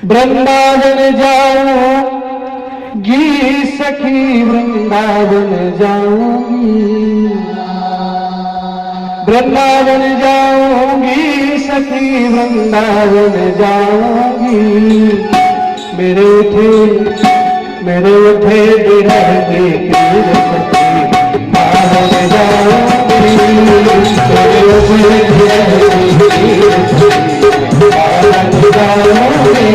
वृंदावन जाऊंगी सखी वृंदावन जाऊंगी, वृंदावन जाऊंगी सखी वृंदावन जाऊंगी। मेरे उठे बिरह के पीर सखी वृंदावन जाऊंगी, मेरे उठे बिरह के पीर सखी वृंदावन जाऊंगी,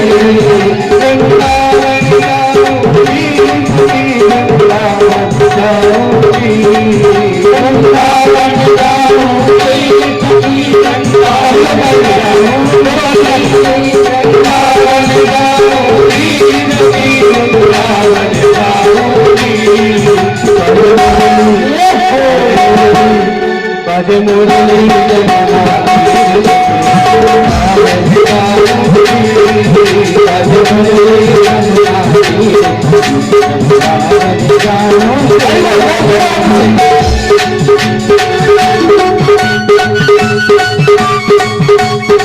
वृंदावन जाऊंगी सखी वृंदावन जाऊंगी, वृंदावन जाऊंगी सखी वृंदावन जाऊंगी, वृंदावन जाऊंगी सखी वृंदावन जाऊंगी। बज मुरली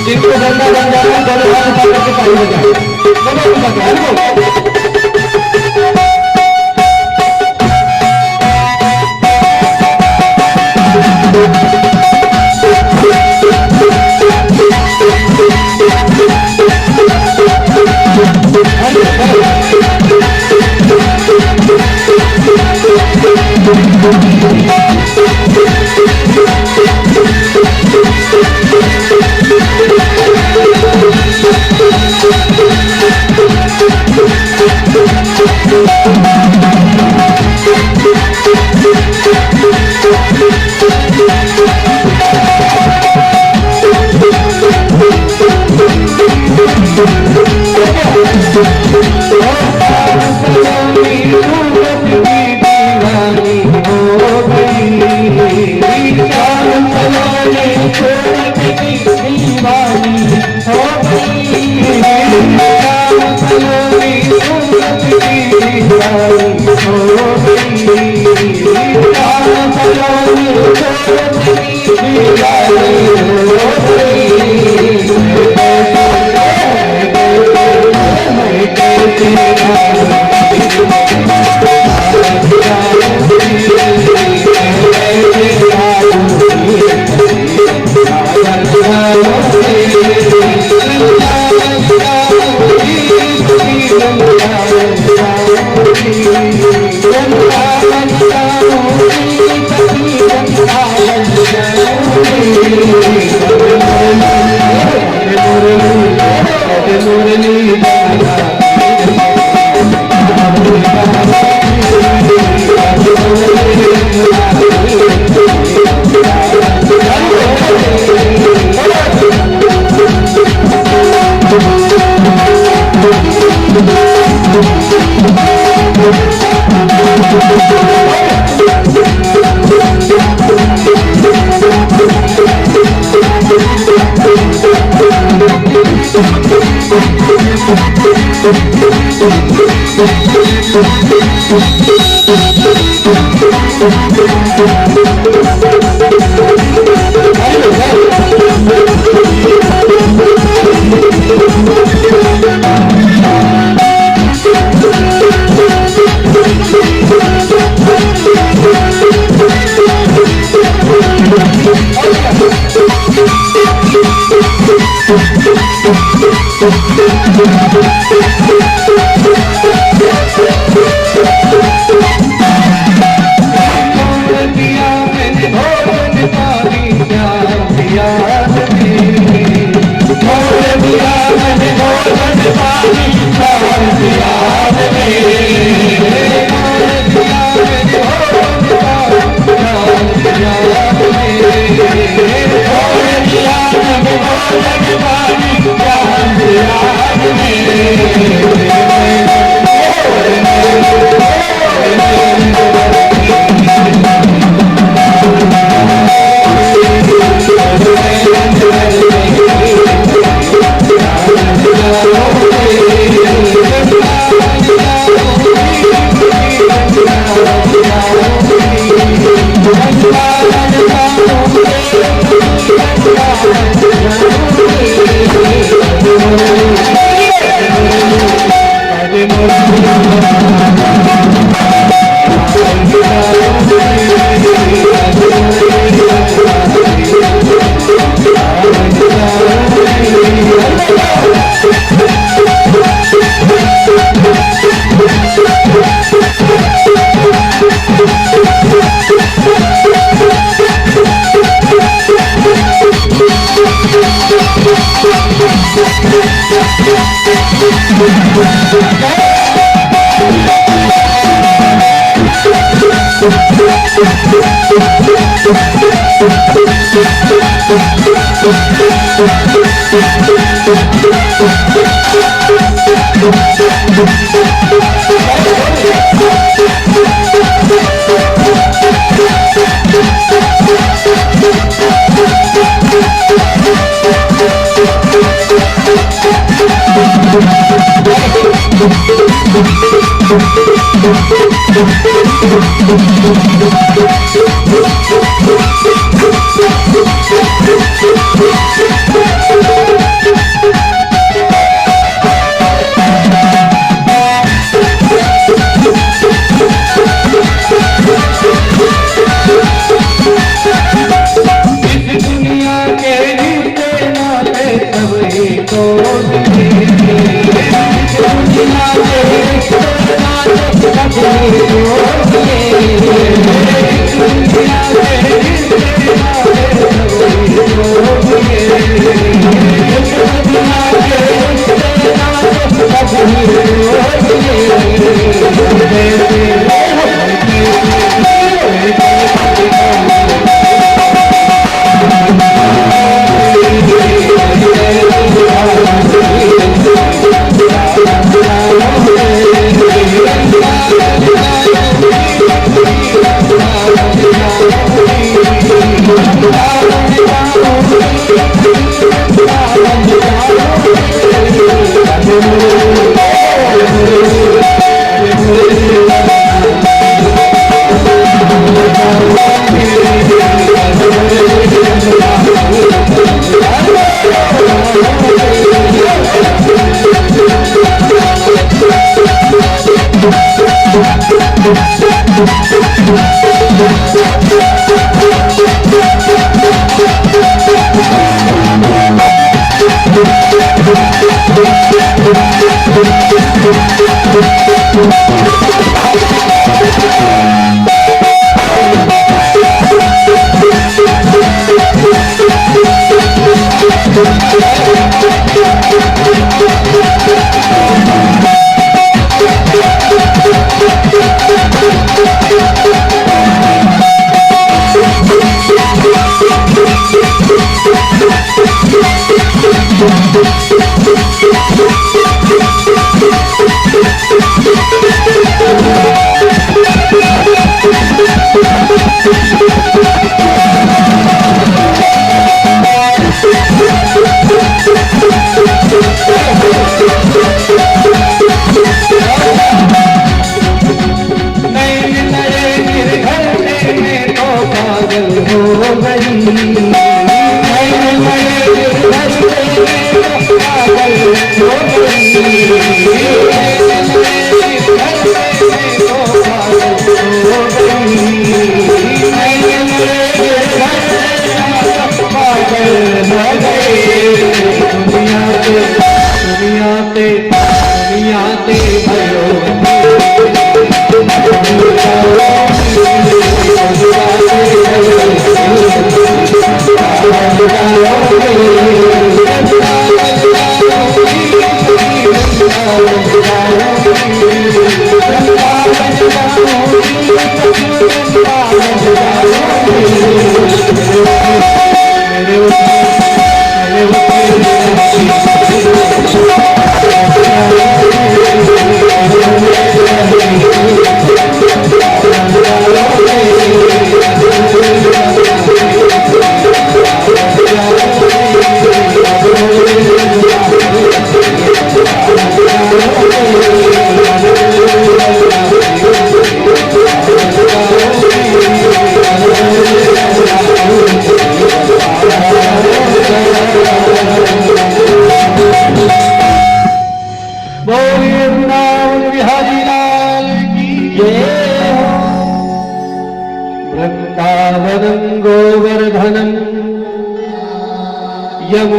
जिनको धंधा बन जाना दरबार करके पाई हो जाए।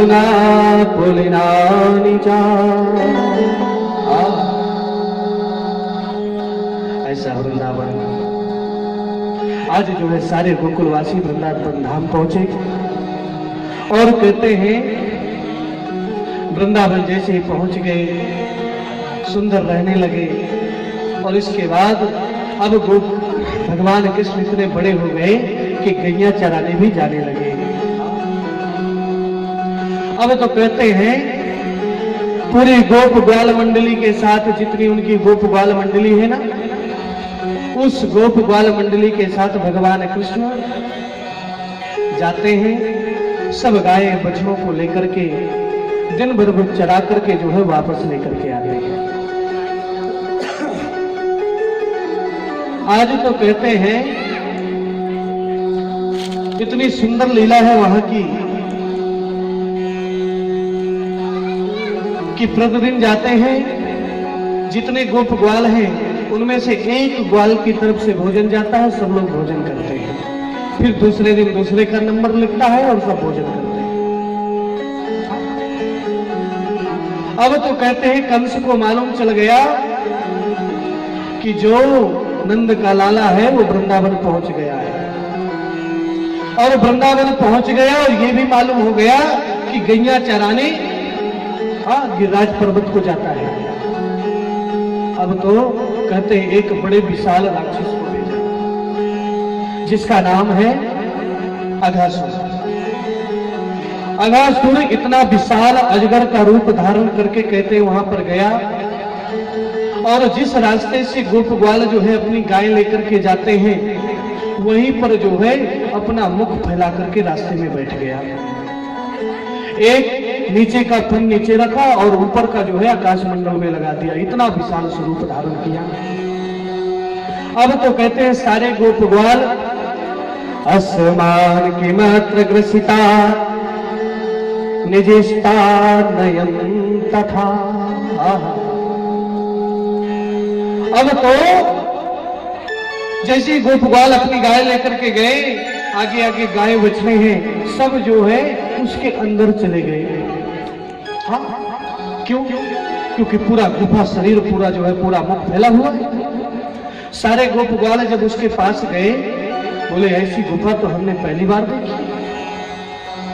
ना बोलना निजा। ऐसा वृंदावन आज जो है सारे गोकुलवासी वृंदावन धाम पहुंचे और कहते हैं वृंदावन जैसे ही पहुंच गए सुंदर रहने लगे। और इसके बाद अब भगवान कृष्ण इतने बड़े हो गए कि गैया चराने भी जाने लगे। अब तो कहते हैं पूरी गोप ग्वाल मंडली के साथ जितनी उनकी गोप ग्वाल मंडली है ना, उस गोप ग्वाल मंडली के साथ भगवान कृष्ण जाते हैं। सब गाय बछड़ों को लेकर के दिन भर चरा करके जो है वापस लेकर के आते हैं। आज तो कहते हैं इतनी सुंदर लीला है वहां की कि प्रतिदिन जाते हैं, जितने गोप ग्वाल हैं उनमें से एक ग्वाल की तरफ से भोजन जाता है, सब लोग भोजन करते हैं। फिर दूसरे दिन दूसरे का नंबर लिखता है और सब भोजन करते हैं। अब तो कहते हैं कंस को मालूम चल गया कि जो नंद का लाला है वो वृंदावन पहुंच गया है। और वृंदावन पहुंच गया और ये भी मालूम हो गया कि गैया चराने गिरिराज पर्वत को जाता है। अब तो कहते हैं एक बड़े विशाल राक्षस को भेजा जिसका नाम है अघासुर। अघासुर इतना विशाल अजगर का रूप धारण करके कहते हैं वहां पर गया और जिस रास्ते से गोप ग्वाल जो है अपनी गाय लेकर के जाते हैं वहीं पर जो है अपना मुख फैला करके रास्ते में बैठ गया। एक नीचे का फन नीचे रखा और ऊपर का जो है आकाश मंडल में लगा दिया। इतना विशाल स्वरूप धारण किया। अब तो कहते हैं सारे गोप ग्वाल असमान की मात्र ग्रसिता निजिष्टा नयन तथा। अब तो जैसे गोप ग्वाल अपनी गाय लेकर के गए, आगे आगे गाय बछड़े हैं सब जो है उसके अंदर चले गए। क्यों? क्योंकि पूरा गुफा शरीर पूरा जो है पूरा मुख फैला हुआ है। सारे गोप ग्वाल जब उसके पास गए बोले ऐसी गुफा तो हमने पहली बार देखी।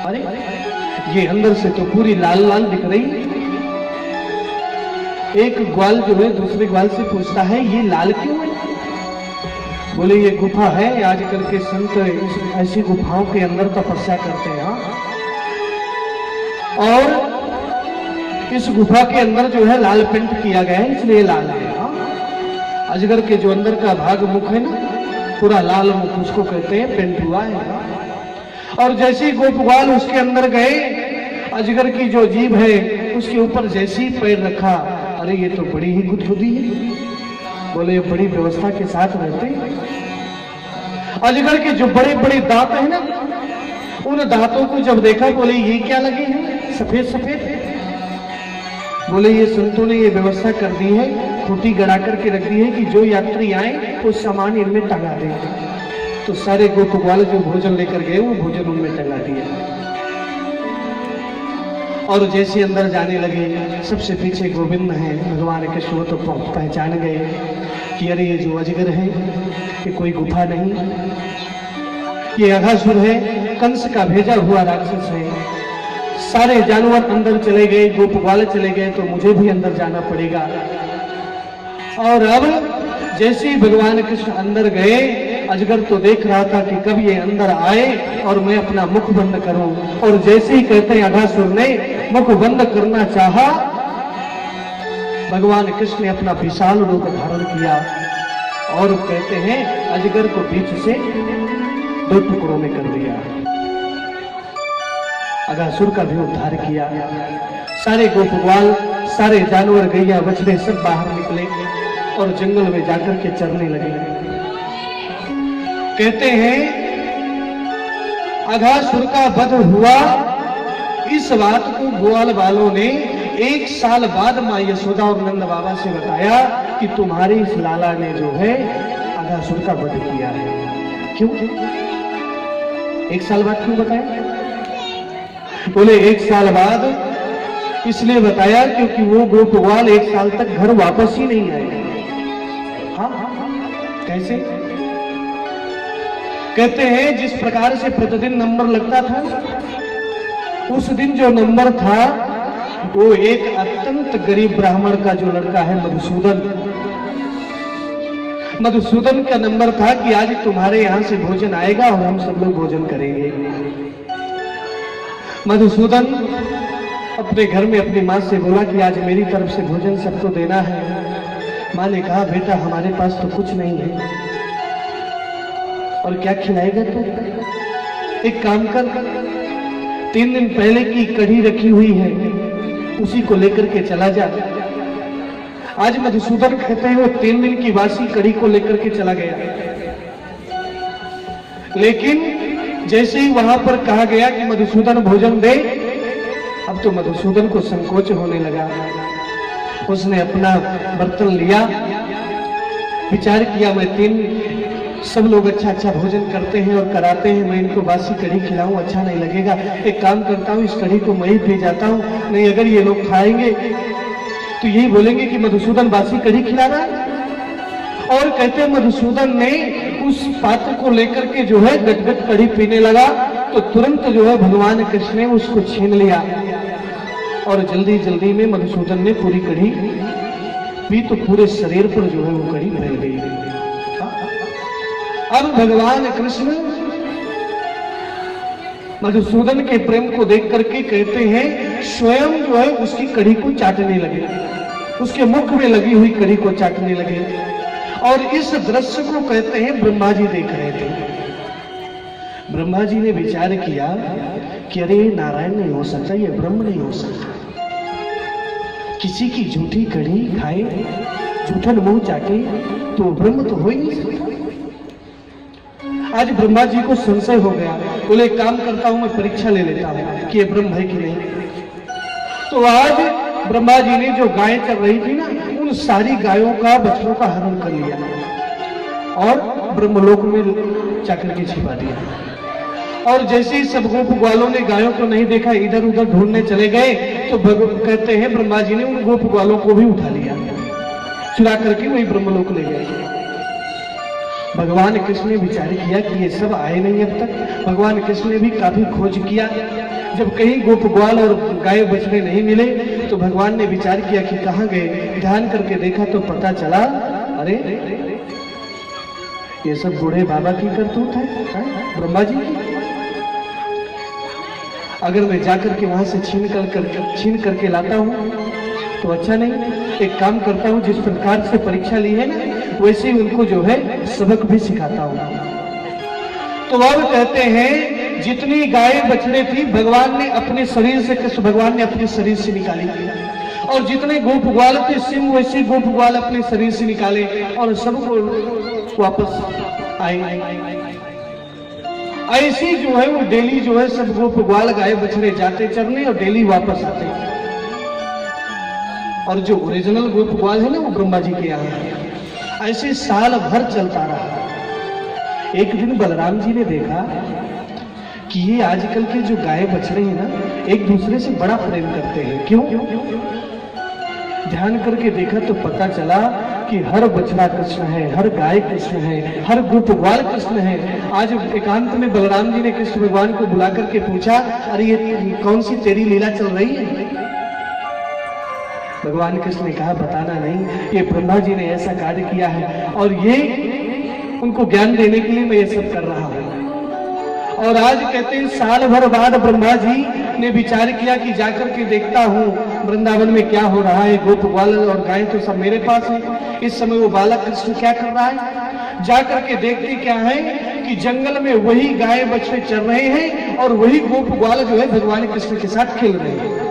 अरे ये अंदर से तो पूरी लाल लाल दिख रही है। एक ग्वाल जो है दूसरे ग्वाल से पूछता है ये लाल क्यों है? बोले ये गुफा है, आजकल के संत ऐसी गुफाओं के अंदर तपस्या करते हैं और इस गुफा के अंदर जो है लाल पेंट किया गया है इसलिए लाल है। अजगर के जो अंदर का भाग मुख है ना पूरा लाल मुख उसको कहते हैं पेंट हुआ है। और जैसे ही गोप ग्वाल उसके अंदर गए अजगर की जो जीभ है उसके ऊपर जैसे ही पैर रखा, अरे ये तो बड़ी ही गुदगुदी है। बोले ये बड़ी व्यवस्था के साथ रहते हैं। अजगर के जो बड़े बड़े दांत है ना उन दांतों को जब देखा बोले ये क्या लगे हैं सफेद सफेद। बोले ये संतों ने ये व्यवस्था कर दी है, खूंटी गड़ा करके रख दी है कि जो यात्री आए वो सामान इनमें टंगा दे। तो सारे गोप ग्वाल जो भोजन लेकर गए वो भोजन उनमें टंगा दिया। और जैसे अंदर जाने लगे सबसे पीछे गोविंद हैं भगवान कृष्ण तो पहचान गए कि अरे ये जो अजगर है ये कोई गुफा नहीं, ये अघासुर है, कंस का भेजा हुआ राक्षस है। सारे जानवर अंदर चले गए, गोप ग्वाल चले गए तो मुझे भी अंदर जाना पड़ेगा। और अब जैसे ही भगवान कृष्ण अंदर गए अजगर तो देख रहा था कि कब ये अंदर आए और मैं अपना मुख बंद करूं। और जैसे ही कहते हैं अघासुर ने मुख बंद करना चाहा, भगवान कृष्ण ने अपना विशाल रूप धारण किया और कहते हैं अजगर को बीच से 2 टुकड़ों में कर दिया। अघासुर का भी उद्धार किया। सारे गोप ग्वाल सारे जानवर गैया बछड़े सब बाहर निकले और जंगल में जाकर के चरने लगे। कहते हैं अघासुर का वध हुआ। इस बात को ग्वाल वालों ने 1 साल बाद मां यशोदा और नंद बाबा से बताया कि तुम्हारे इस लाला ने जो है अघासुर का वध किया है। क्यों 1 साल बाद क्यों बताया? बोले 1 साल बाद इसलिए बताया क्योंकि वो गोप ग्वाल 1 साल तक घर वापस ही नहीं आए। हाँ, कैसे? कहते हैं जिस प्रकार से प्रतिदिन नंबर लगता था, उस दिन जो नंबर था वो एक अत्यंत गरीब ब्राह्मण का जो लड़का है मधुसूदन का नंबर था कि आज तुम्हारे यहां से भोजन आएगा और हम सब लोग भोजन करेंगे। मधुसूदन अपने घर में अपनी माँ से बोला कि आज मेरी तरफ से भोजन सबको देना है। माँ ने कहा बेटा हमारे पास तो कुछ नहीं है और क्या खिलाएगा तू? एक काम कर, 3 दिन पहले की कढ़ी रखी हुई है उसी को लेकर के चला जा। आज मधुसूदन कहते हैं वो 3 दिन की बासी कढ़ी को लेकर के चला गया, लेकिन जैसे ही वहां पर कहा गया कि मधुसूदन भोजन दे, अब तो मधुसूदन को संकोच होने लगा। उसने अपना बर्तन लिया, विचार किया मैं 3 सब लोग अच्छा भोजन करते हैं और कराते हैं, मैं इनको बासी कढ़ी खिलाऊं अच्छा नहीं लगेगा। एक काम करता हूं इस कढ़ी को मैं ही पी जाता हूं, नहीं अगर ये लोग खाएंगे तो यही बोलेंगे कि मधुसूदन बासी कढ़ी खिला रहा है। और कहते हैं मधुसूदन ने उस पात्र को लेकर के जो है गटगट कढ़ी पीने लगा, तो तुरंत जो है भगवान कृष्ण ने उसको छीन लिया और जल्दी जल्दी में मधुसूदन ने पूरी कढ़ी पी, तो पूरे शरीर पर जो है वो कढ़ी फैल गई। अब भगवान कृष्ण मधुसूदन के प्रेम को देख करके कहते हैं स्वयं जो है उसकी कढ़ी को चाटने लगे, उसके मुख में लगी हुई कढ़ी को चाटने लगे। और इस दृश्य को कहते हैं ब्रह्मा जी देख रहे थे। ब्रह्मा जी ने विचार किया कि अरे नारायण नहीं हो सकता, ये ब्रह्म नहीं हो सकता। किसी की झूठी कढ़ी खाए, झूठन मुंह चाटे तो ब्रह्म तो हो ही नहीं सकता। आज ब्रह्मा जी को संशय हो गया, बोले काम करता हूं मैं परीक्षा ले लेता हूं कि ये ब्रह्म है कि नहीं। तो आज ब्रह्मा जी ने जो गाय चल रही थी ना, उन सारी गायों का बछड़ों का हरण कर लिया और ब्रह्मलोक में जाकर के छिपा दिया। और जैसे ही सब गोप ग्वालों ने गायों को नहीं देखा, इधर उधर ढूंढने चले गए, तो कहते हैं ब्रह्मा जी ने उन गोप ग्वालों को भी उठा लिया, चुरा करके वही ब्रह्मलोक ले गए। भगवान कृष्ण ने विचार किया कि ये सब आए नहीं अब तक। भगवान कृष्ण ने भी काफी खोज किया, जब कहीं गोप ग्वाल और गाय बछड़े नहीं मिले तो भगवान ने विचार किया कि कहाँ गए। ध्यान करके देखा तो पता चला अरे ये सब बूढ़े बाबा की करतूत है, ब्रह्मा जी की। अगर मैं जाकर के वहां से छीन करके लाता हूं तो अच्छा नहीं। एक काम करता हूं, जिस प्रकार से परीक्षा ली है ना वैसे ही उनको जो है सबक भी सिखाता हूं। तो अब कहते हैं जितनी गाय बछड़े थी भगवान ने अपने शरीर से, कृष्ण भगवान ने अपने शरीर से निकाली थी, और जितने गोप ग्वाल थे सिंह वैसे गोप ग्वाल अपने शरीर से निकाले और सबको वापस आए। ऐसी जो है वो डेली जो है सब गोप ग्वाल गाय बछड़े जाते चरने और डेली वापस आते। और जो ओरिजिनल गोप ग्वाल है ना वो ब्रह्मा जी के यहाँ है। ऐसे साल भर चलता रहा। एक दिन बलराम जी ने देखा कि ये आजकल के जो गाय बछड़े हैं ना एक दूसरे से बड़ा प्रेम करते हैं। क्यों? ध्यान करके देखा तो पता चला कि हर बछड़ा कृष्ण है, हर गाय कृष्ण है, हर गोप ग्वाल कृष्ण है। आज एकांत में बलराम जी ने कृष्ण भगवान को बुला करके पूछा, अरे ये कौन सी तेरी लीला चल रही है? भगवान कृष्ण ने कहा बताना नहीं, ये ब्रह्मा जी ने ऐसा कार्य किया है और ये उनको ज्ञान देने के लिए मैं ये सब कर रहा हूं। और आज कहते हैं साल भर बाद ब्रह्मा जी ने विचार किया कि जाकर के देखता हूं वृंदावन में क्या हो रहा है। गोप ग्वाल और गाय तो सब मेरे पास है, इस समय वो बालक कृष्ण क्या कर रहा है। जाकर के देखते क्या है कि जंगल में वही गाय बछड़े चल रहे हैं और वही गोप ग्वाल जो है भगवान कृष्ण के साथ खेल रहे हैं।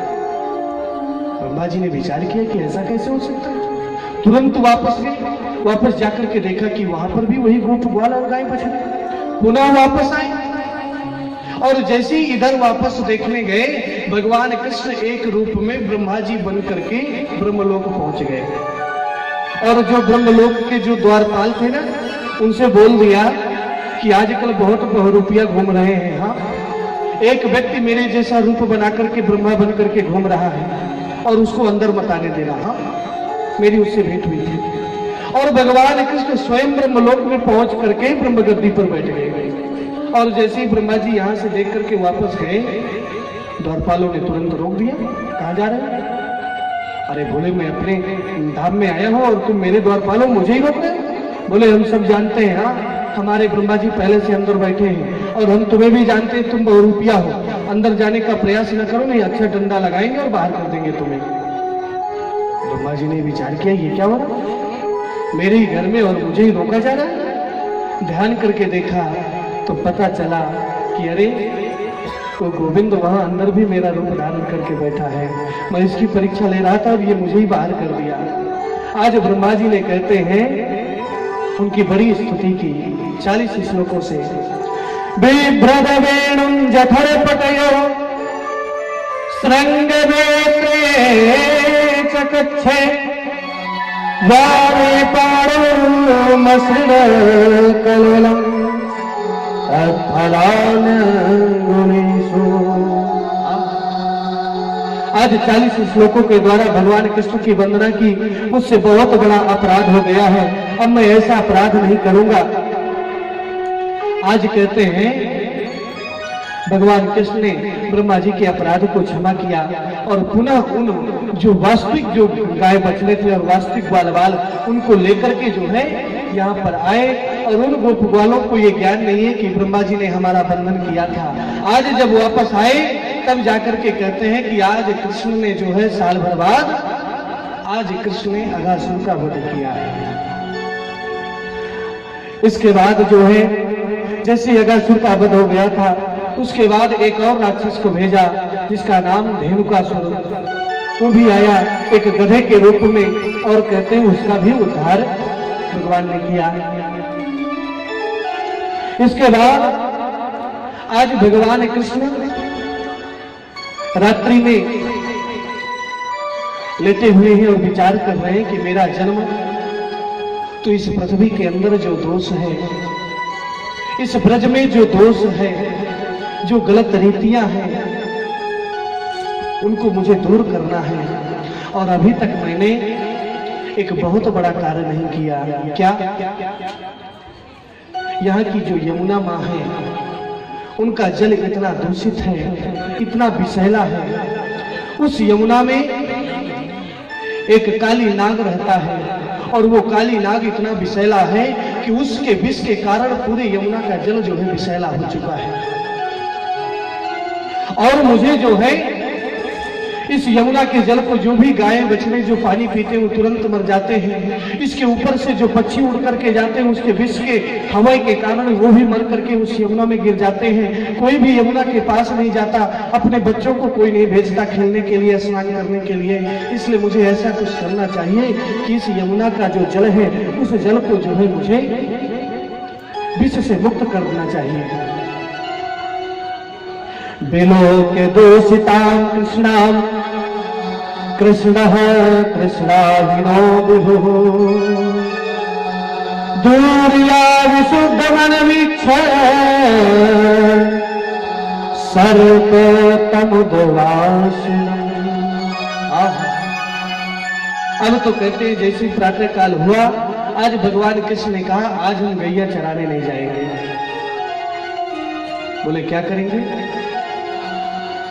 ब्रह्मा जी ने विचार किया कि ऐसा कैसे हो सकता है। तुरंत वापस गए, वापस जाकर के देखा कि वहां पर भी वही गोप ग्वाल और गाय बछड़े। पुनः वापस आए और जैसे ही इधर वापस देखने गए भगवान कृष्ण एक रूप में ब्रह्मा जी बन करके ब्रह्मलोक पहुंच गए। और जो ब्रह्मलोक के जो द्वारपाल थे ना उनसे बोल दिया कि आजकल बहुत बहुरूपिया घूम रहे हैं, हाँ एक व्यक्ति मेरे जैसा रूप बना करके ब्रह्मा बन करके घूम रहा है और उसको अंदर मत आने दे रहा। मेरी उससे भेंट हुई थी और भगवान कृष्ण स्वयं ब्रह्मलोक में पहुंच करके ब्रह्म गद्दी पर बैठ गए। और जैसे ही ब्रह्मा जी यहां से देख करके वापस गए, द्वारपालों ने तुरंत रोक दिया। कहां जा रहे हैं? अरे बोले मैं अपने धाम में आया हूं और तुम मेरे द्वारपालों मुझे ही रोक रहे हो? बोले हम सब जानते हैं, हाँ हमारे ब्रह्मा जी पहले से अंदर बैठे हैं और हम तुम्हें भी जानते हैं, तुम बहुरूपिया हो, अंदर जाने का प्रयास न करो, नहीं अच्छा डंडा लगाएंगे और बाहर कर देंगे तुम्हें। ब्रह्मा जी ने विचार किया ये क्या हो रहा, मेरे ही घर में और मुझे ही रोका जा रहा है। ध्यान करके देखा तो पता चला कि अरे तो गोविंद वहां अंदर भी मेरा रूप धारण करके बैठा है, मैं इसकी परीक्षा ले रहा था और ये मुझे ही बाहर कर दिया। आज ब्रह्मा जी ने कहते हैं उनकी बड़ी स्तुति की 40 श्लोकों से। बिभ्रद वेणुं जठर पटयो श्रृंग वेत्रे चकच्छे वारे पारो मसृण कललम फलान गुणेषु। आज 40 श्लोकों के द्वारा भगवान कृष्ण की वंदना की। मुझसे बहुत बड़ा अपराध हो गया है, अब मैं ऐसा अपराध नहीं करूंगा। आज कहते हैं भगवान कृष्ण ने ब्रह्मा जी के अपराध को क्षमा किया और पुनः उन जो वास्तविक जो गाय बछड़े थे और वास्तविक ग्वाल बाल उनको लेकर के जो है यहाँ पर आए। और उन गोप ग्वालों को ये ज्ञान नहीं है कि ब्रह्मा जी ने हमारा बंधन किया था। आज जब वापस आए तब जाकर के कहते हैं कि आज कृष्ण ने जो है साल भर बाद आज कृष्ण ने अघासुर का वध किया है। इसके बाद जो है जैसे अघासुर का वध हो गया था उसके बाद एक और राक्षस को भेजा जिसका नाम धेनुकासुर, वो भी आया एक गधे के रूप में और कहते हैं उसका भी उद्धार भगवान ने किया। इसके बाद आज भगवान कृष्ण रात्रि में लेटे हुए हैं और विचार कर रहे हैं कि मेरा जन्म तो इस पृथ्वी के अंदर जो दोष है, इस ब्रज में जो दोष है, जो गलत रीतियां हैं उनको मुझे दूर करना है। और अभी तक मैंने एक बहुत बड़ा कार्य नहीं किया। क्या? यहाँ की जो यमुना माँ है उनका जल इतना दूषित है, इतना विषैला है। उस यमुना में एक काली नाग रहता है और वो काली नाग इतना विषैला है कि उसके विष के कारण पूरे यमुना का जल जो है विषैला हो चुका है। और मुझे जो है इस यमुना के जल को जो भी गाय बछड़े जो पानी पीते हैं वो तुरंत मर जाते हैं। इसके ऊपर से जो पक्षी उड़ करके जाते हैं उसके विष के हवा के कारण वो भी मर करके उस यमुना में गिर जाते हैं। कोई भी यमुना के पास नहीं जाता, अपने बच्चों को कोई नहीं भेजता खेलने के लिए, स्नान करने के लिए। इसलिए मुझे ऐसा कुछ करना चाहिए कि इस यमुना का जो जल है उस जल को जो है मुझे विष से मुक्त कर देना चाहिए। बिलोके दूषितां कृष्णां कृष्णः कृष्णाविनो विभुः दूर्या विशुद्धमनवीक्ष्य सर्पतमुद्वासिनम्। अब तो कहते हैं जैसे प्रातः काल हुआ आज भगवान कृष्ण ने कहा आज हम गैया चराने नहीं जाएंगे। बोले क्या करेंगे?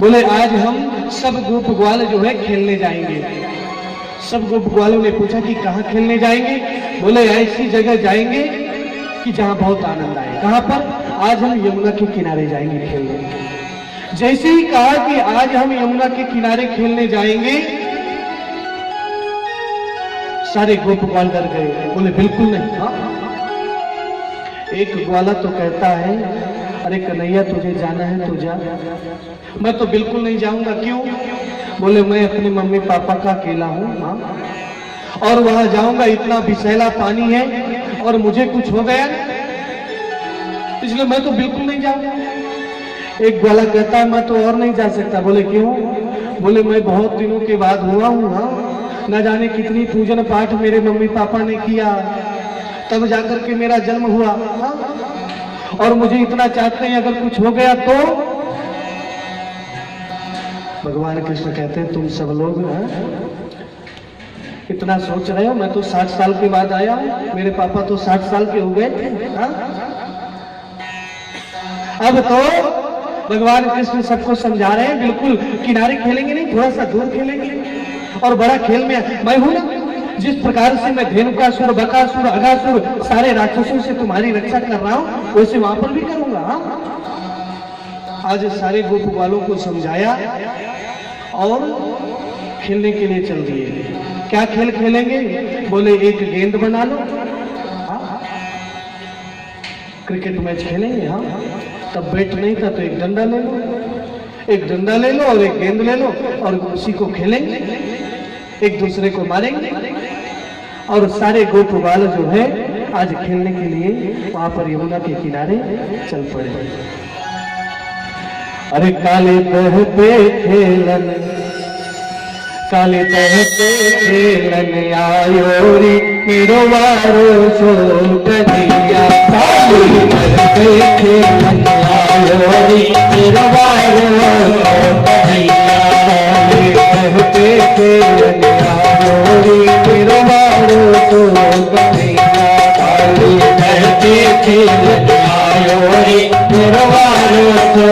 बोले आज हम सब गोप ग्वाल जो है खेलने जाएंगे। सब गोप ग्वालों ने पूछा कि कहाँ खेलने जाएंगे? बोले ऐसी जगह जाएंगे कि जहां बहुत आनंद आए। कहां पर? आज हम यमुना के किनारे जाएंगे खेलने। जैसे ही कहा कि आज हम यमुना के किनारे खेलने जाएंगे सारे गोप ग्वाल डर गए। बोले बिल्कुल नहीं। हाँ? एक ग्वाला तो कहता है अरे कन्हैया तुझे जाना है तो जा। मैं तो बिल्कुल नहीं जाऊंगा। क्यों? बोले मैं अपने मम्मी पापा का अकेला हूँ और वहां जाऊंगा इतना विषैला पानी है और मुझे कुछ हो गया इसलिए मैं तो बिल्कुल नहीं जाऊंगा। एक ग्वाला कहता है मैं तो और नहीं जा सकता। बोले क्यों? बोले मैं बहुत दिनों के बाद हुआ हूँ, हाँ न जाने कितनी पूजन पाठ मेरे मम्मी पापा ने किया तब जाकर के मेरा जन्म हुआ, हाँ? और मुझे इतना चाहते हैं अगर कुछ हो गया तो भगवान कृष्ण कहते हैं तुम सब लोग इतना सोच रहे हो, मैं तो 60 साल के बाद आया हूं, मेरे पापा तो 60 साल के हो गए थे। अब तो भगवान कृष्ण सबको समझा रहे हैं, बिल्कुल किनारे खेलेंगे नहीं, थोड़ा सा दूर खेलेंगे। और बड़ा खेल में मैं हूं ना, जिस प्रकार से मैं धेनुकासुर, बकासुर, अगासुर सारे राक्षसों से तुम्हारी रक्षा कर रहा हूं, वैसे वहां पर भी करूंगा। आज सारे गोप वालों को समझाया और खेलने के लिए चल दिए। क्या खेल खेलेंगे? बोले एक गेंद बना लो, क्रिकेट मैच खेलेंगे। हाँ, तब बैट नहीं था तो एक डंडा ले लो, एक डंडा ले लो और एक गेंद ले लो और उसी को खेलेंगे, एक दूसरे को मारेंगे। और सारे गोप बाल जो है आज खेलने के लिए वहां पर यमुना के किनारे चल पड़े। अरे काले तह पे खेलन, काले तह पे खेलन आयो रे मेरो वारो सो कन्हैया। काले तह पे खेलन आयो रे मेरो वारो सो कन्हैया। काले तह पे खेलन आयो रे मेरो वारो सो कन्हैया। काले तह पे खेलन आयो रे मेरो वारो सो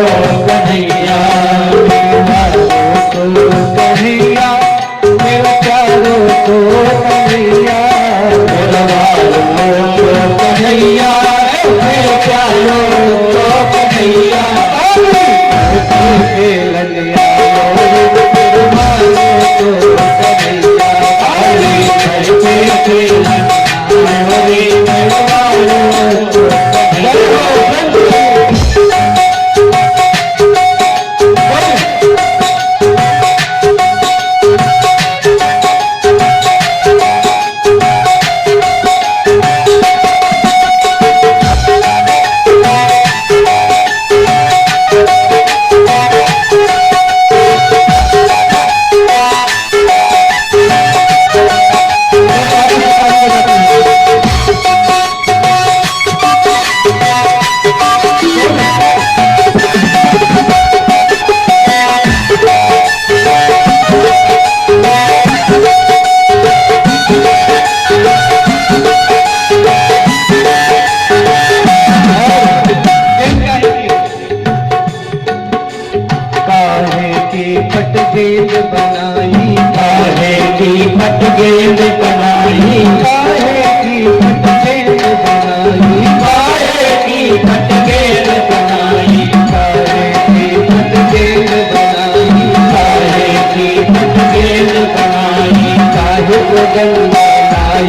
कन्हैया। कन्हैया मेरा प्यारो तो कन्हैया, मेरा वारो तो कन्हैया, मेरा प्यारो तो कन्हैया। खेलन आयो मेरे वारो तो कन्हैया। खेलन आयो मेरे वारो तो कन्हैया। गेंद बनाई, काहे की फट गेंद बनाई, काहे की फट गेंद बनाई, काहे की फट गेंद बनाई, काहे की फट गेंद बनाई, काहे की फट गेंद बनाई। काहे को गंगा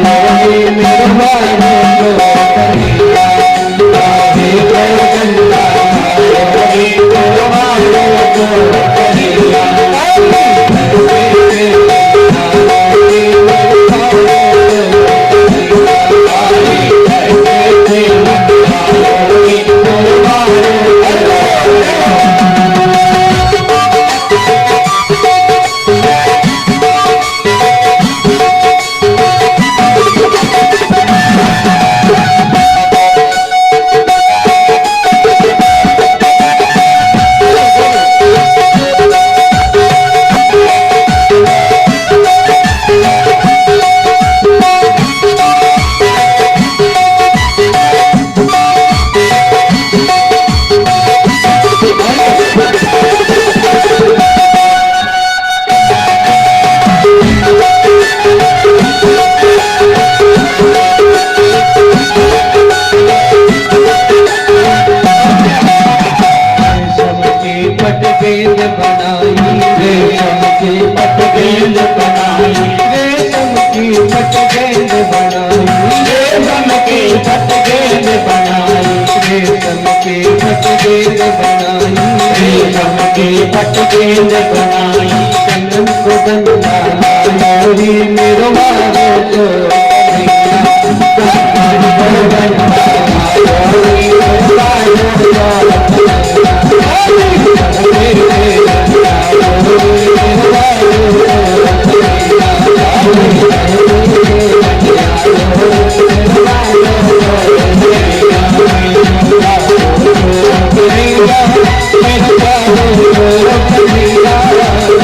लायो मेरे वारो तो कन्हैया। काहे को गंगा लायो मेरे वारो तो कन्हैया। फट गेंद बनाई, कलम को गंगा लायो रे मेरो वारो तो कन्हैया। कलम को गंगा लायो रे मेरो वारो तो कन्हैया।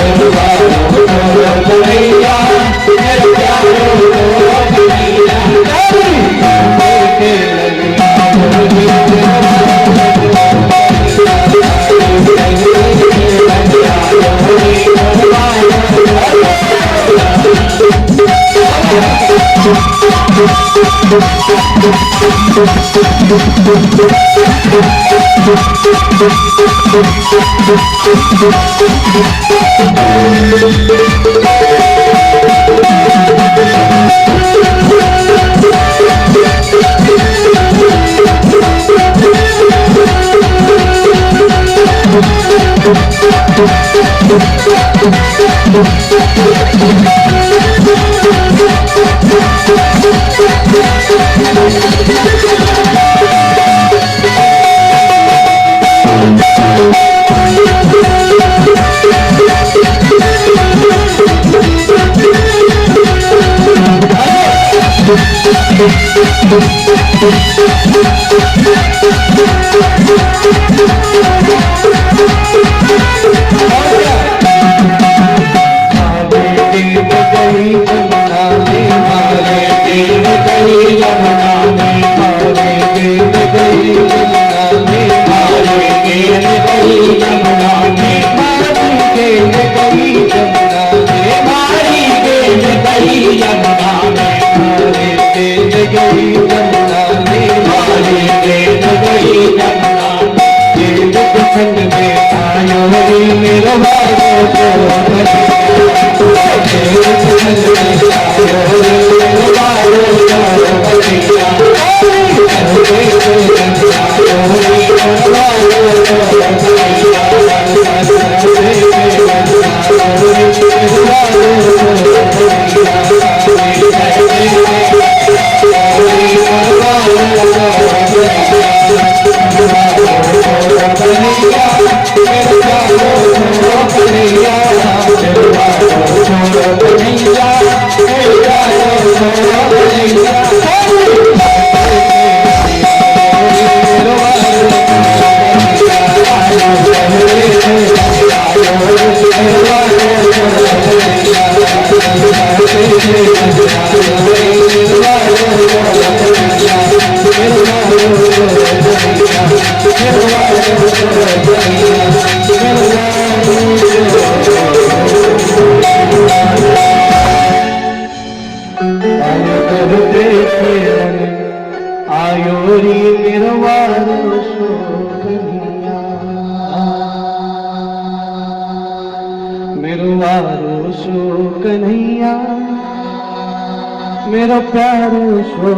मेरो प्यारो सो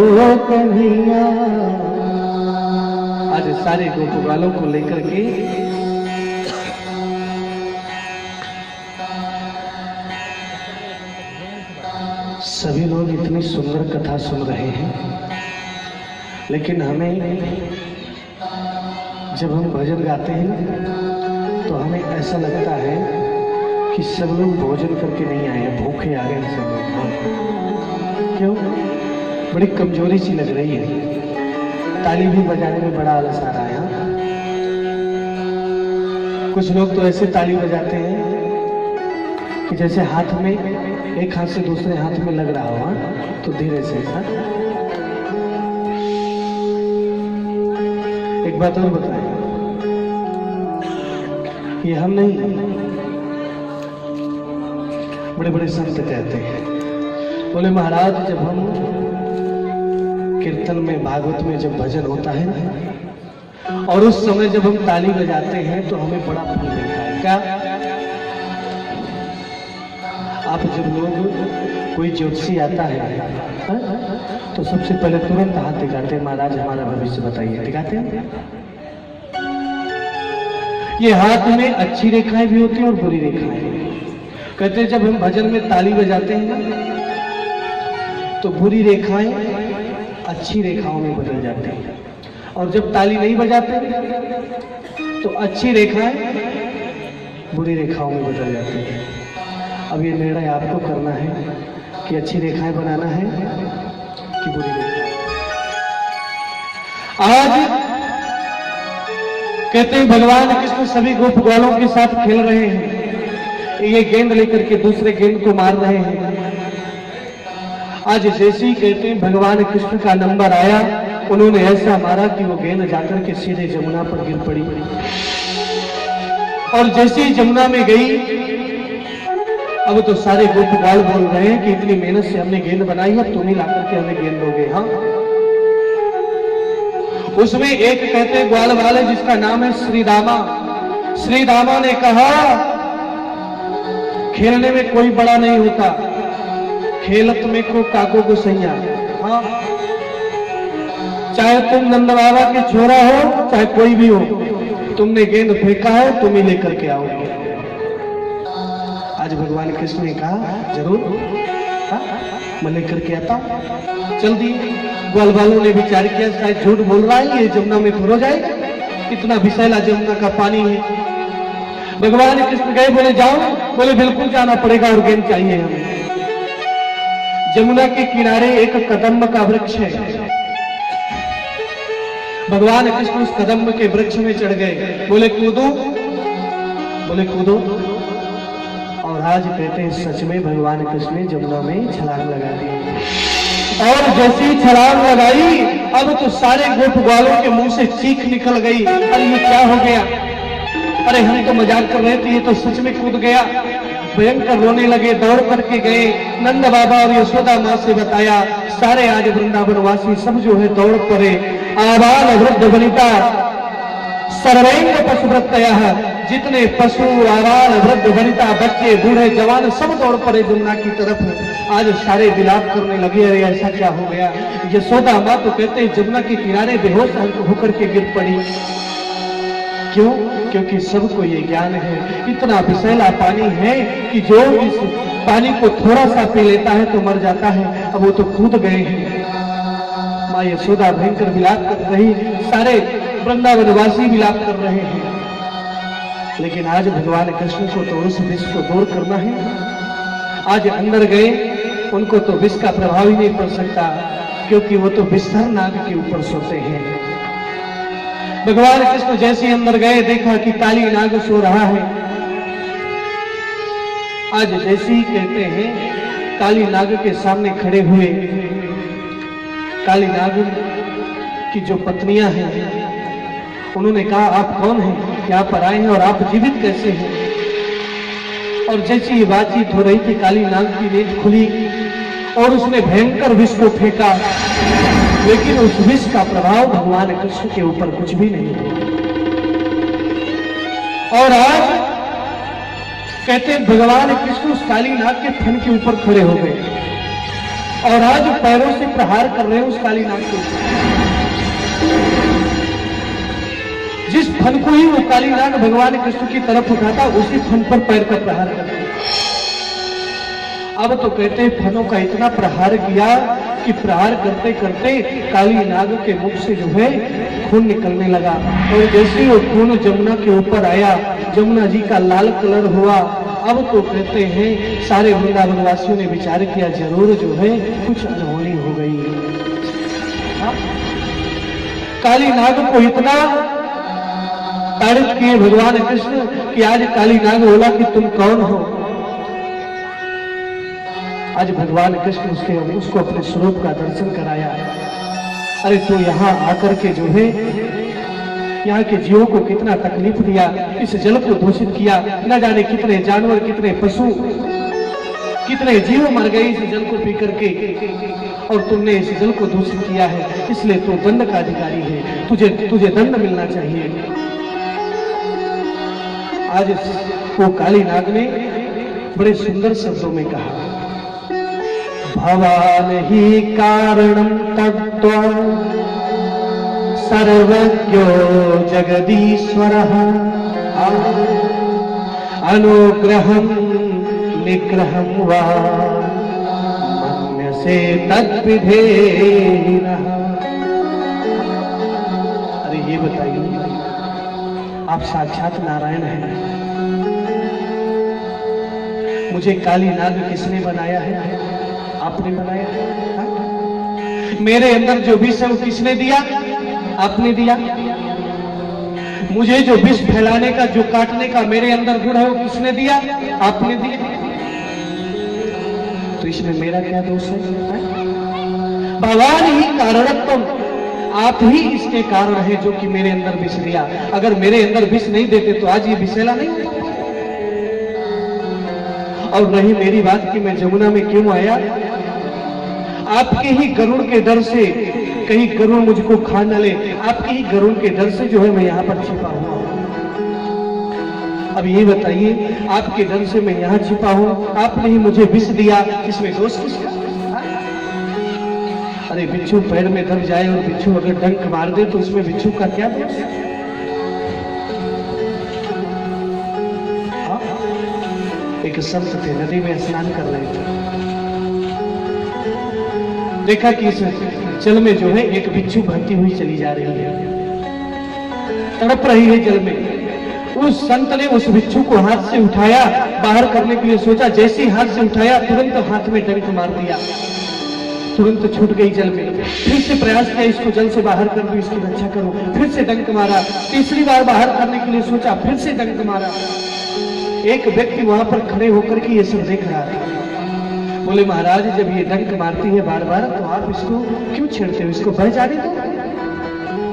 कन्हैया। आज सारे गोप वालों को लेकर के सभी लोग इतनी सुंदर कथा सुन रहे हैं, लेकिन हमें जब हम भजन गाते हैं तो हमें ऐसा लगता है कि सब लोग भोजन करके नहीं आए हैं, भूखे आ गए सब लोग। क्यों? बड़ी कमजोरी सी लग रही है। ताली भी बजाने में बड़ा आलस आ रहा है। कुछ लोग तो ऐसे ताली बजाते हैं कि जैसे हाथ में, एक हाथ से दूसरे हाथ में लग रहा हो, तो धीरे से ऐसा। एक बात और बताएं, ये हम नहीं, बड़े बड़े संत कहते हैं, बोले महाराज जब हम कीर्तन में, भागवत में जब भजन होता है ना, और उस समय जब हम ताली बजाते हैं तो हमें बड़ा फल मिलता है। क्या? आप जब लोग कोई ज्योतिषी आता है तो सबसे पहले तुरंत हाथ दिखाते हैं, महाराज हमारा भविष्य बताइए। दिखाते हैं। ये हाथ में अच्छी रेखाएं भी होती हैं और बुरी रेखाएं। कहते हैं जब हम भजन में ताली बजाते हैं ना, तो बुरी रेखाएं अच्छी रेखाओं में बदल जाती हैं, और जब ताली नहीं बजाते तो अच्छी रेखाएं बुरी रेखाओं में बदल जाती हैं। अब ये निर्णय आपको करना है कि अच्छी रेखाएं बनाना है कि बुरी रेखाएं। आज कहते हैं भगवान कृष्ण सभी गोप ग्वालों के साथ खेल रहे हैं, ये गेंद लेकर के दूसरे गेंद को मार रहे हैं। आज जैसे ही कहते हैं भगवान कृष्ण का नंबर आया, उन्होंने ऐसा मारा कि वो गेंद जाकर के सीधे जमुना पर गिर पड़ी, और जैसे ही जमुना में गई, अब तो सारे गोप ग्वाल बोल रहे हैं कि इतनी मेहनत से हमने गेंद बनाई है, तुम ही लाकर के हमें गेंद दोगे। हाँ, उसमें एक कहते ग्वाल वाले जिसका नाम है श्री दामा। श्री दामा ने कहा खेलने में कोई बड़ा नहीं होता, खेलत में को काको को सैया। हाँ, चाहे तुम नंद बाबा के छोरा हो चाहे कोई भी हो, तुमने गेंद फेंका है तुम ही लेकर के आओगे। आज भगवान कृष्ण ने कहा जरूर, मैं लेकर के आता हूं। जल्दी ग्वाल वालों ने विचार किया शायद झूठ बोल रहा है, ये जमुना में थोड़ा जाएगा, इतना विषैला जमुना का पानी है। भगवान कृष्ण गए, बोले जाओ, बोले बिल्कुल जाना पड़ेगा और गेंद चाहिए हमें। जमुना के किनारे एक कदम्ब का वृक्ष है। भगवान कृष्ण उस कदम्ब के वृक्ष में चढ़ गए, बोले कूदो, बोले कूदो। और आज कहते हैं सच में भगवान कृष्ण ने जमुना में छलांग लगा दी। और जैसी छलांग लगाई, अब तो सारे गोप ग्वालों के मुंह से चीख निकल गई, अरे ये क्या हो गया, अरे हम तो मजाक कर रहे थे, ये तो सच में कूद गया। भयंकर रोने लगे, दौड़ करके गए, नंद बाबा और यशोदा माँ से बताया। सारे आज वृंदावन वासी सब जो है दौड़ पड़े। आबाल वृद्ध वनिता सर्वैंग पशुव्रतयः, जितने पशु आबाल वृद्ध वनिता बच्चे बूढ़े जवान सब दौड़ पड़े जमुना की तरफ। आज सारे विलाप करने लगे, अरे ऐसा क्या हो गया। यशोदा माँ तो कहते हैं जमुना के किनारे बेहोश होकर के गिर पड़ी। क्यों? क्योंकि सबको ये ज्ञान है इतना विषैला पानी है कि जो इस पानी को थोड़ा सा पी लेता है तो मर जाता है। अब वो तो कूद गए हैं। माँ यशोदा भयंकर विलाप कर रही, सारे वृंदावनवासी विलाप कर रहे हैं। लेकिन आज भगवान कृष्ण को तो उस विष को दूर करना है। आज अंदर गए, उनको तो विष का प्रभाव ही नहीं पड़ सकता, क्योंकि वो तो बिस्तर नाग के ऊपर सोते हैं। भगवान कृष्ण जैसे अंदर गए, देखा कि काली नाग सो रहा है। आज जैसे ही कहते हैं काली नाग के सामने खड़े हुए, काली नाग की जो पत्नियां हैं उन्होंने कहा आप कौन हैं, यहाँ पर आए हैं और आप जीवित कैसे हैं। और जैसी बातचीत हो रही थी, काली नाग की नींद खुली और उसने भयंकर विष को फेंका, लेकिन उस विष का प्रभाव भगवान कृष्ण के ऊपर कुछ भी नहीं हुआ। और आज कहते हैं भगवान कृष्ण उस काली नाग के फन के ऊपर खड़े हो गए और आज पैरों से प्रहार कर रहे हैं उस काली नाग के ऊपर। जिस फन को ही वो काली नाग भगवान कृष्ण की तरफ उठाता, उसी फन पर पैर का प्रहार करता। अब तो कहते हैं फनों का इतना प्रहार किया कि प्रहार करते करते काली नाग के मुख से जो है खून निकलने लगा। और जैसे वो खून जमुना के ऊपर आया, जमुना जी का लाल कलर हुआ। अब तो कहते हैं सारे वृंदावन वासियों ने विचार किया जरूर जो है कुछ अनहोनी हो गई। काली नाग को इतना तारीफ किए भगवान कृष्ण कि आज काली नाग बोला कि तुम कौन हो। आज भगवान कृष्ण उसको अपने स्वरूप का दर्शन कराया। अरे तू यहाँ आकर के जो है यहाँ के जीवों को कितना तकलीफ दिया, इस जल को दूषित किया, न जाने कितने जानवर कितने पशु कितने जीव मर गए इस जल को पी करके, और तुमने इस जल को दूषित किया है, इसलिए तू दंड का अधिकारी है, तुझे दंड मिलना चाहिए। आज वो काली नाग ने बड़े सुंदर शब्दों में कहा, भवान ही कारणं तत्त्वा सर्वज्ञो जगदीश्वरः अनुग्रहं निग्रहं वा मन्यसे तद्विधेनः। अरे ये बताइए, आप साक्षात नारायण हैं, मुझे काली नाग किसने बनाया है? आपने बनाया है। मेरे अंदर जो विष है वो किसने दिया? आपने दिया। मुझे जो विष फैलाने का, जो काटने का मेरे अंदर गुण है वो किसने दिया? आपने दिया। तो इसमें मेरा क्या दोष है? भगवान ही कारणत्व, आप ही इसके कारण है जो कि मेरे अंदर विष दिया। अगर मेरे अंदर विष नहीं देते तो आज ये विषैला नहीं होता। और रही मेरी बात कि मैं जमुना में क्यों आया, आपके ही गरुड़ के डर से कहीं गरुड़ मुझको खा न ले। आपके ही गरुड़ के डर से जो है मैं यहाँ पर छिपा हुआ हूँ। अब ये बताइए, आपके डर से मैं यहाँ छिपा हूँ, आपने ही मुझे विष दिया, इसमें दोष किसका? अरे बिच्छू पैर में दब जाए और बिच्छू अगर डंक मार दे तो उसमें बिच्छू का क्या दोष? एक संत थे, नदी में स्नान कर रहे थे। देखा कि इस जल में जो है एक बिच्छू बहती हुई चली जा रही है, तड़प रही है जल में। उस संत ने उस बिच्छू को हाथ से उठाया, बाहर करने के लिए सोचा। जैसे ही हाथ से उठाया तुरंत हाथ में डंक मार दिया, तुरंत छूट गई जल में। फिर से प्रयास किया, इसको जल से बाहर कर दूं, इसकी रक्षा करूं। फिर से डंक मारा, तीसरी बार बाहर करने के लिए सोचा, फिर से डंक मारा। एक व्यक्ति वहां पर खड़े होकर के ये सब देख रहा था। बोले महाराज, जब ये डंक मारती है बार बार तो आप इसको क्यों छेड़ते हो, इसको बह जाने दो।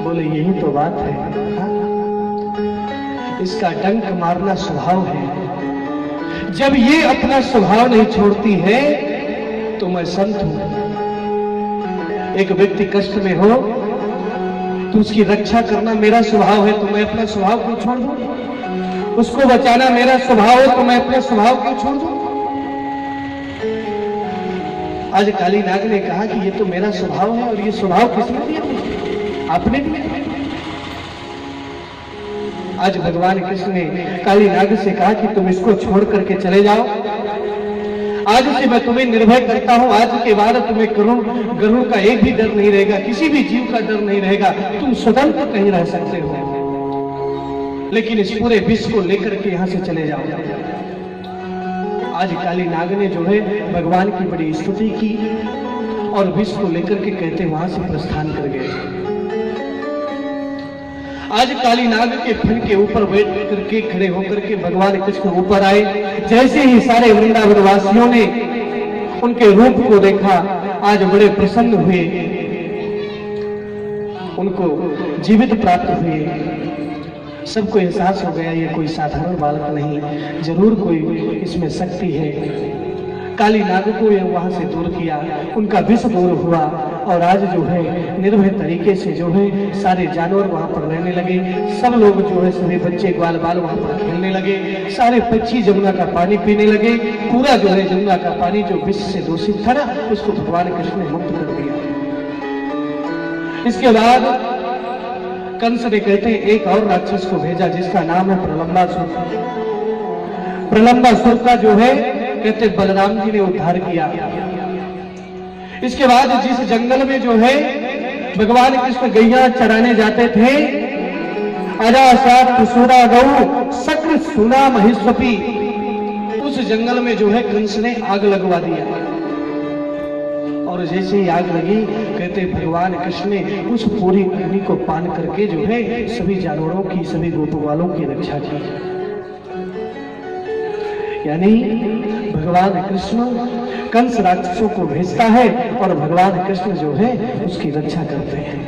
बोले यही तो बात है, हा? इसका डंक मारना स्वभाव है। जब ये अपना स्वभाव नहीं छोड़ती है तो मैं संत हूं। एक व्यक्ति कष्ट में हो तो उसकी रक्षा करना मेरा स्वभाव है, तो मैं अपना स्वभाव क्यों छोड़ दूं? उसको बचाना मेरा स्वभाव है, तो मैं अपना स्वभाव क्यों छोड़ दूं? आज काली नाग ने कहा कि ये तो मेरा स्वभाव है, और ये स्वभाव किसने दिया? आपने दिया। आज भगवान कृष्ण ने काली नाग से कहा कि तुम इसको छोड़ करके चले जाओ, आज से मैं तुम्हें निर्भय करता हूं। आज के बाद तुम्हें गरुड़ का एक भी डर नहीं रहेगा, किसी भी जीव का डर नहीं रहेगा, तुम स्वतंत्र कहीं रह सकते हो, लेकिन इस पूरे विश्व को लेकर के यहां से चले जाओ। आज काली नाग ने जो है भगवान की बड़ी स्तुति की और विश्व को लेकर के कहते वहां से प्रस्थान कर गए। आज काली नाग के फन के ऊपर बैठ करके खड़े होकर के भगवान कृष्ण ऊपर आए। जैसे ही सारे वृंदावन वासियों ने उनके रूप को देखा, आज बड़े प्रसन्न हुए, उनको जीवित प्राप्त हुए। सबको एहसास हो गया ये कोई साधारण बालक नहीं, जरूर कोई इसमें शक्ति है। काली नाग को वहां से दूर किया, उनका विष दूर हुआ, और आज जो है निर्भय तरीके से जो है सारे जानवर वहां पर रहने लगे। सब लोग जो है, सभी बच्चे ग्वाल बाल वहां पर खेलने लगे, सारे पक्षी जमुना का पानी पीने लगे। पूरा जो है जमुना का पानी जो विष से दूषित था ना, उसको भगवान कृष्ण ने मुक्त कर दिया। इसके बाद कंस ने कहते हैं एक और राक्षस को भेजा जिसका नाम है प्रलंबासुर। प्रलंबासुर का जो है कहते बलराम जी ने उद्धार किया। इसके बाद जिस जंगल में जो है भगवान कृष्ण गैया चराने जाते थे, अजासात सुरा गौ सक्र सुना महिष्वपी, उस जंगल में जो है कंस ने आग लगवा दिया। और जैसे ही आग लगी, कहते भगवान कृष्ण ने उस पूरी अग्नि को पान करके जो है सभी जानवरों की, सभी गोपवालों की रक्षा की। यानी भगवान कृष्ण कंस राक्षसों को भेजता है और भगवान कृष्ण जो है उसकी रक्षा करते हैं,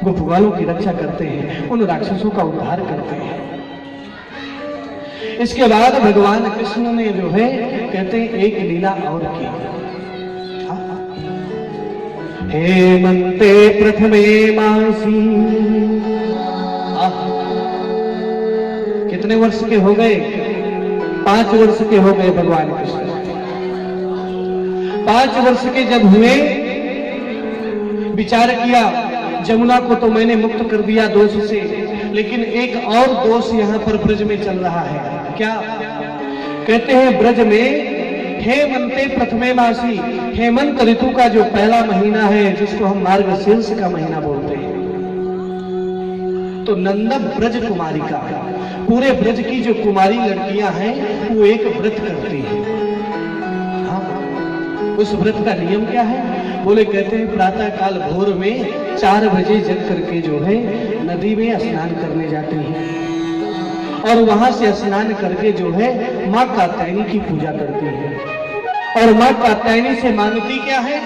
गोपवालों की रक्षा करते हैं, उन राक्षसों का उद्धार करते हैं। इसके बाद भगवान कृष्ण ने जो है कहते हैं एक लीला और की। हेमंते प्रथमे मासी, कितने वर्ष के हो गए? 5 वर्ष के हो गए भगवान कृष्ण। 5 वर्ष के जब हुए, विचार किया जमुना को तो मैंने मुक्त कर दिया दोष से, लेकिन एक और दोष यहाँ पर ब्रज में चल रहा है। क्या कहते हैं? ब्रज में हेमंते प्रथमे मासी, हेमंत ऋतु का जो पहला महीना है जिसको हम मार्गशीर्ष का महीना बोलते हैं, तो नंद ब्रज कुमारिका, पूरे ब्रज की जो कुमारी लड़कियां हैं वो एक व्रत करती हैं। हाँ, उस व्रत का नियम क्या है? बोले कहते हैं प्रातः काल भोर में 4 बजे जग करके जो है नदी में स्नान करने जाते हैं, और वहां से स्नान करके जो है माँ कात्यायनी की पूजा करती है। और माँ कात्यायनी से मांगती क्या है?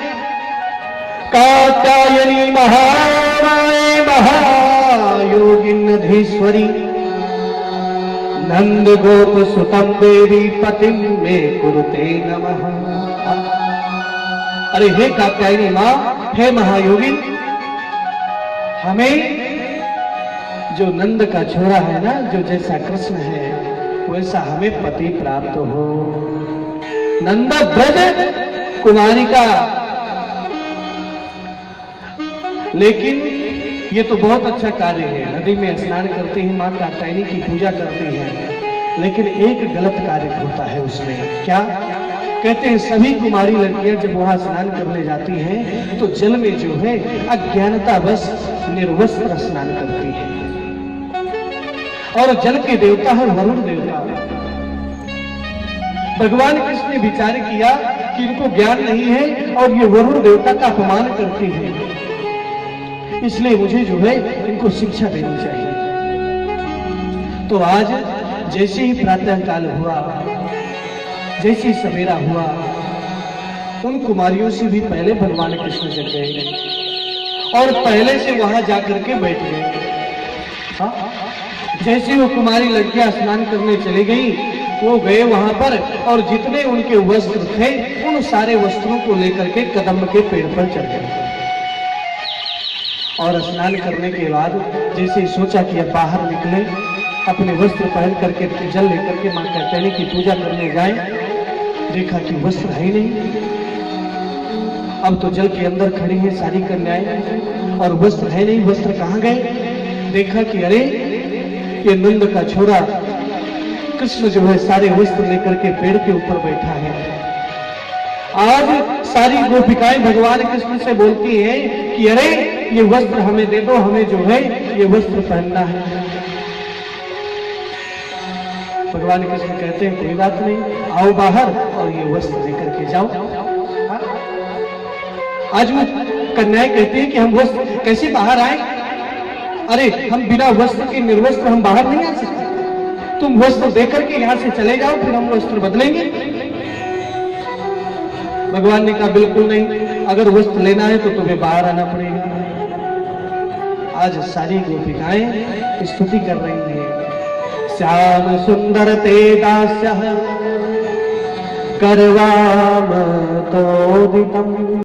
कात्यायनी महामाये महायोगिन्नधीश्वरी नंद गोप सुतम देवी पतिम में कुरुते नमः। अरे हे कात्यायनी माँ, हे महायोगी, हमें जो नंद का छोरा है ना, जो जैसा कृष्ण है वैसा हमें पति प्राप्त हो। नंद ब्रज कुमारी का, लेकिन ये तो बहुत अच्छा कार्य है, नदी में स्नान करते ही मां कात्यायनी की पूजा करती है, लेकिन एक गलत कार्य होता है उसमें। क्या कहते हैं, सभी कुमारी लड़कियां जब वहां स्नान करने जाती हैं तो जल में जो है अज्ञानता बस निर्वस्त्र स्नान करती है, और जल के देवता है वरुण देवता। भगवान कृष्ण ने विचार किया कि इनको ज्ञान नहीं है और ये वरुण देवता का अपमान करती है, इसलिए मुझे जो है इनको शिक्षा देनी चाहिए। तो आज जैसे ही प्रातः काल हुआ, जैसे ही सवेरा हुआ, उन कुमारियों से भी पहले भगवान कृष्ण जग गए और पहले से वहां जाकर के बैठ गए। हाँ? जैसे वो कुमारी लड़कियां स्नान करने चली गई, वो गए वहां पर और जितने उनके वस्त्र थे उन सारे वस्त्रों को लेकर के कदम के पेड़ पर चढ़ गए। और स्नान करने के बाद जैसे सोचा कि अब बाहर निकले, अपने वस्त्र पहन करके जल लेकर के मां कात्यायनी की पूजा करने जाए, देखा कि वस्त्र है ही नहीं। अब तो जल के अंदर खड़ी है सारी कन्याएं और वस्त्र है नहीं, वस्त्र कहां गए? देखा कि अरे ये नंद का छोरा कृष्ण जो है सारे वस्त्र लेकर के पेड़ के ऊपर बैठा है। आज सारी गोपिकाएं भगवान कृष्ण से बोलती हैं कि अरे ये वस्त्र हमें दे दो, हमें जो है ये वस्त्र पहनना है। भगवान कृष्ण कहते हैं कोई बात नहीं, आओ बाहर और ये वस्त्र लेकर के जाओ। आज वो कन्याएं कहती हैं कि हम वस्त्र कैसे बाहर आए? अरे हम बिना वस्त्र के निर्वस्त्र हम बाहर नहीं आ सकते, तुम वस्त्र देकर के यहां से चले जाओ, फिर हम वस्त्र बदलेंगे। भगवान ने कहा बिल्कुल नहीं, अगर वस्त्र लेना है तो तुम्हें बाहर आना पड़ेगा। आज सारी गोपिकाएं स्तुति कर रही हैं, श्याम सुंदर ते दास्यः करवाम तोदितम्